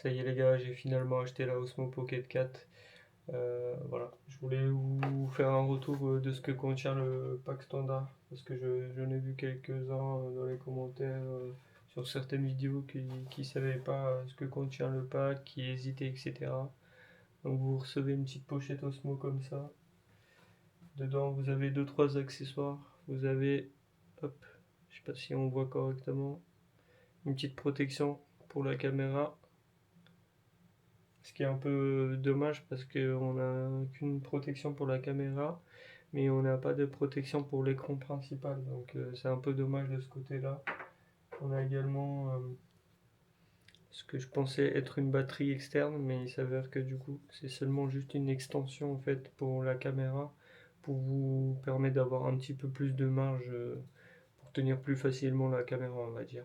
Ça y est les gars, j'ai finalement acheté la Osmo Pocket 4. Voilà, je voulais vous faire un retour de ce que contient le pack standard, parce que j'en ai vu quelques-uns dans les commentaires sur certaines vidéos qui savaient pas ce que contient le pack, qui hésitaient, etc. Donc vous recevez une petite pochette Osmo comme ça. Dedans vous avez deux trois accessoires. Vous avez, hop, je sais pas si on voit correctement, une petite protection pour la caméra. Ce qui est un peu dommage parce qu'on n'a qu'une protection pour la caméra, mais on n'a pas de protection pour l'écran principal. Donc c'est un peu dommage de ce côté-là. On a également ce que je pensais être une batterie externe, mais il s'avère que du coup c'est seulement juste une extension en fait pour la caméra, pour vous permettre d'avoir un petit peu plus de marge pour tenir plus facilement la caméra, on va dire.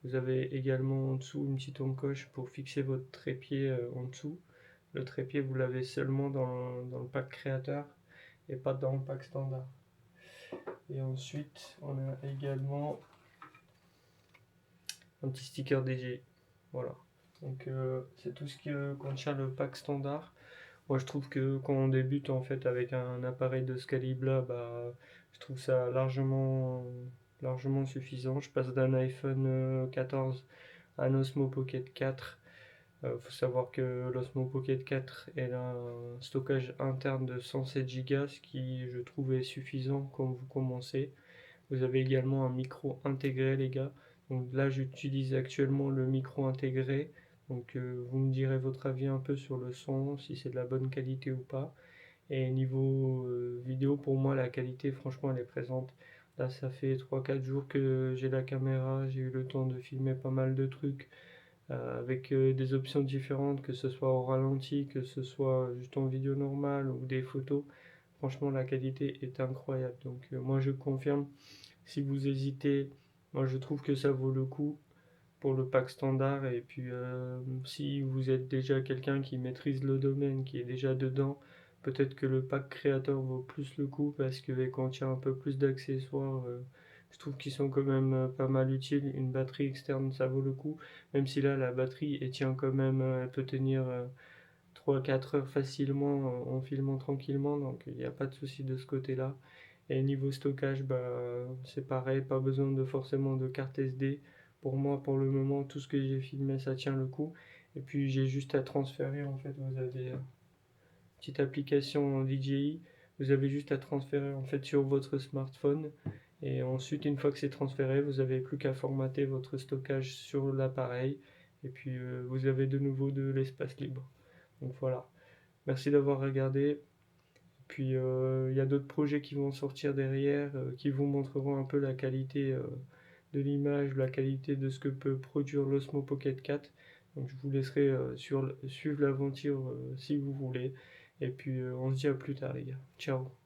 Vous avez également en dessous une petite encoche pour fixer votre trépied en dessous. Le trépied, vous l'avez seulement dans le pack créateur et pas dans le pack standard. Et ensuite, on a également un petit sticker DJ. Voilà. Donc c'est tout ce qui contient le pack standard. Moi je trouve que quand on débute en fait avec un appareil de ce calibre-là, bah, je trouve ça largement suffisant. Je passe d'un iPhone 14 à un Osmo Pocket 4. Faut savoir que l'Osmo Pocket 4 elle a un stockage interne de 107 Go, ce qui je trouve est suffisant quand vous commencez. Vous avez également un micro intégré les gars. Donc là j'utilise actuellement le micro intégré. Donc vous me direz votre avis un peu sur le son, si c'est de la bonne qualité ou pas. Et niveau vidéo, pour moi la qualité franchement elle est présente. Là ça fait 3 4 jours que j'ai la caméra, j'ai eu le temps de filmer pas mal de trucs avec des options différentes, que ce soit au ralenti, que ce soit juste en vidéo normale ou des photos. Franchement, la qualité est incroyable. Donc, moi, je confirme. Si vous hésitez, moi, je trouve que ça vaut le coup pour le pack standard. Et puis, si vous êtes déjà quelqu'un qui maîtrise le domaine, qui est déjà dedans, peut-être que le pack créateur vaut plus le coup parce qu'il contient un peu plus d'accessoires. Je trouve qu'ils sont quand même pas mal utiles. Une batterie externe, ça vaut le coup. Même si là, la batterie, elle tient quand même, elle peut tenir 3 4 heures facilement en filmant tranquillement. Donc, il n'y a pas de souci de ce côté-là. Et niveau stockage, bah, c'est pareil, pas besoin de forcément de carte SD. Pour moi, pour le moment, tout ce que j'ai filmé, ça tient le coup. Et puis, j'ai juste à transférer. En fait, vous avez une petite application DJI. Vous avez juste à transférer en fait sur votre smartphone. Et ensuite, une fois que c'est transféré, vous n'avez plus qu'à formater votre stockage sur l'appareil. Et puis, vous avez de nouveau de l'espace libre. Donc voilà. Merci d'avoir regardé. Puis il y a d'autres projets qui vont sortir derrière, qui vous montreront un peu la qualité de l'image, la qualité de ce que peut produire l'Osmo Pocket 4. Donc je vous laisserai suivre l'aventure si vous voulez. Et puis on se dit à plus tard les gars. Ciao.